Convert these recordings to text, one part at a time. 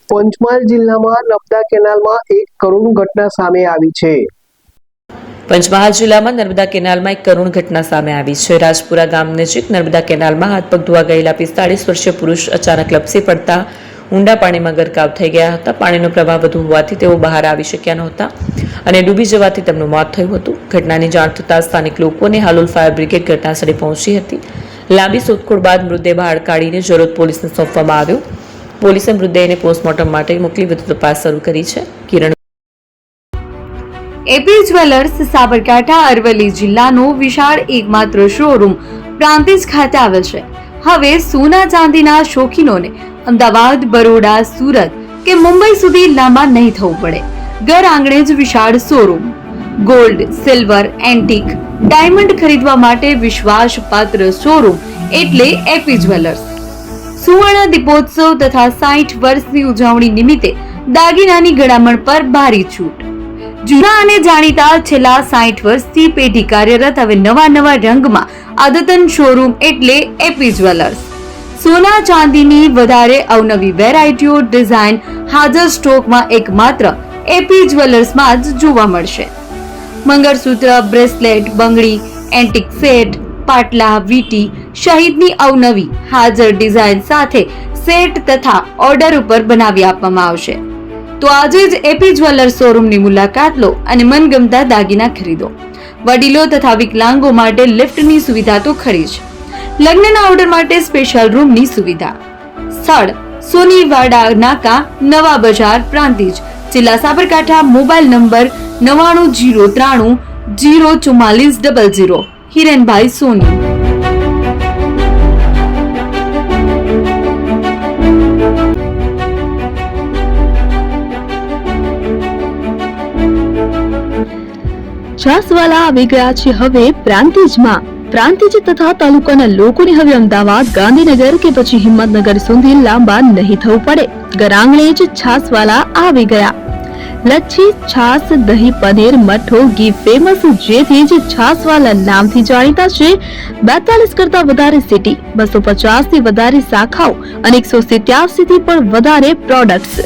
પંચમહાલ જિલ્લામાં નર્મદા કેનાલમાં એક કરુણ ઘટના સામે આવી છે. પંચમહાલ જિલ્લામાં નર્મદા કેનાલમાં એક કરુણ ઘટના સામે આવી છે. રાજપુરા ગામ નજીક નર્મદા કેનાલમાં હાથ પગ ધોવા ગયેલા 45 વર્ષીય પુરુષ અચાનક લપસી પડતા ઊંડા પાણીમાં ગરકાવ થઈ ગયા હતા. પાણીનો પ્રવાહ વધુ હોવાથી તેઓ બહાર આવી શક્યા નહોતા અને ડૂબી જવાથી તેમનું મોત થયું હતું. ઘટનાની જાણ થતાં સ્થાનિક લોકોને હાલોલ ફાયર બ્રિગેડ ઘટનાસ્થળે પહોંચી હતી. લાંબી શોધખોળ બાદ મૃતદેહ બહાર કાઢીને જરોદ પોલીસને સોંપવામાં આવ્યો. પોલીસે મૃતદેહને પોસ્ટમોર્ટમ માટે મોકલી વધુ તપાસ શરૂ કરી છે. કિરણ એપી જ્વેલર્સ સાબરકાંઠા અરવલ્લી જિલ્લાનો વિશાળ એકમાત્ર શોરૂમ પ્રાંતિજ ખાતે આવેલ છે. હવે સોના ચાંદીના શોખીનોને અમદાવાદ, બરોડા, સુરત કે મુંબઈ સુધી લાંબા નહીં થવું પડે. ઘર આંગણે જ વિશાળ showroom. Gold, silver, antique, diamond ખરીદવા માટે વિશ્વાસપાત્ર શોરૂમ એટલે એપી જ્વેલર્સ. સુવર્ણ દીપોત્સવ તથા 60 વર્ષની ઉજવણી નિમિત્તે દાગીનાની ગળામણ પર ભારી છૂટ. જૂના અને જાણીતા છેલ્લા 60 વર્ષથી પેઢી કાર્યરત હવે નવા રંગમાં અદ્યતન શોરૂમ એટલે એપી જ્વેલર્સ. સોના ચાંદીની વધારે અવનવી વેરાયટીઓ, ડિઝાઇન હાજર સ્ટોકમાં એકમાત્ર એપી જ્વેલર્સમાં જ જોવા મળશે. મંગળસૂત્ર, બ્રેસલેટ, બંગડી, એન્ટિક સેટ, પાટલા, વીટી સહિતની અવનવી હાજર ડિઝાઇન સાથે સેટ તથા ઓર્ડર ઉપર બનાવી આપવામાં આવશે. તો આજે જ એપી જ્વેલર્સ શોરૂમની મુલાકાત લો અને મનગમતા દાગીના ખરીદો. વડીલો તથા વિકલાંગો માટે લિફ્ટની સુવિધા તો ખરી જ. લગ્નના ઓર્ડર માટે સ્પેશિયલ રૂમની સુવિધા. સ્થળ સોનીવાડા નાકા, નવા બજાર, પ્રાંતિજ, જિલ્લા સાબરકાંઠા. Mobile number 9903 04400. હિરેનભાઈ સોની. છાસવાલા આવી ગયા છે હવે પ્રાંતિજમાં. પ્રાંતિજ તથા તાલુકાના લોકોને હવે અમદાવાદ, ગાંધીનગર કે પછી હિંમતનગર સુધી લાંબા નહીં થવું પડે. ઘર આંગણે જ છાસવાલા આવી ગયા. લચ્છી, છાસ, દહીં, પનીર, મઠો, ઘી ફેમસ, જેથી જ છાસવાલા નામથી જાણીતા છે. 42 કરતા વધારે સિટી, 250 થી વધારે શાખાઓ અને 187 થી પણ વધારે products.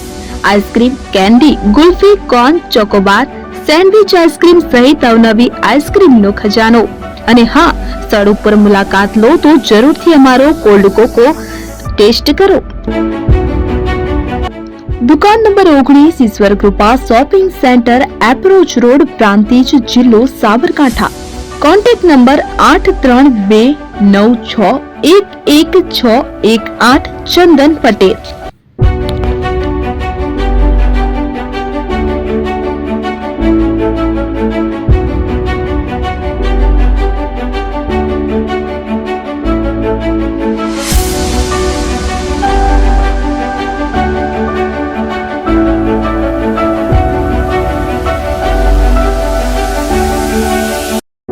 Ice cream, candy, kulfi, corn, Chocobar, sandwich ice cream સહિત અવનવી આઈસ્ક્રીમનો ખજાનો. અને હા, સ્થળ ઉપર મુલાકાત લો તો જરૂરથી અમારો કોલ્ડ કોકો ટેસ્ટ કરો. દુકાન number 19, Ishwar Krupa shopping centre, approach road, Prantij, જિલ્લો સાબરકાંઠા. Contact number 8329611618. ચંદન પટેલ.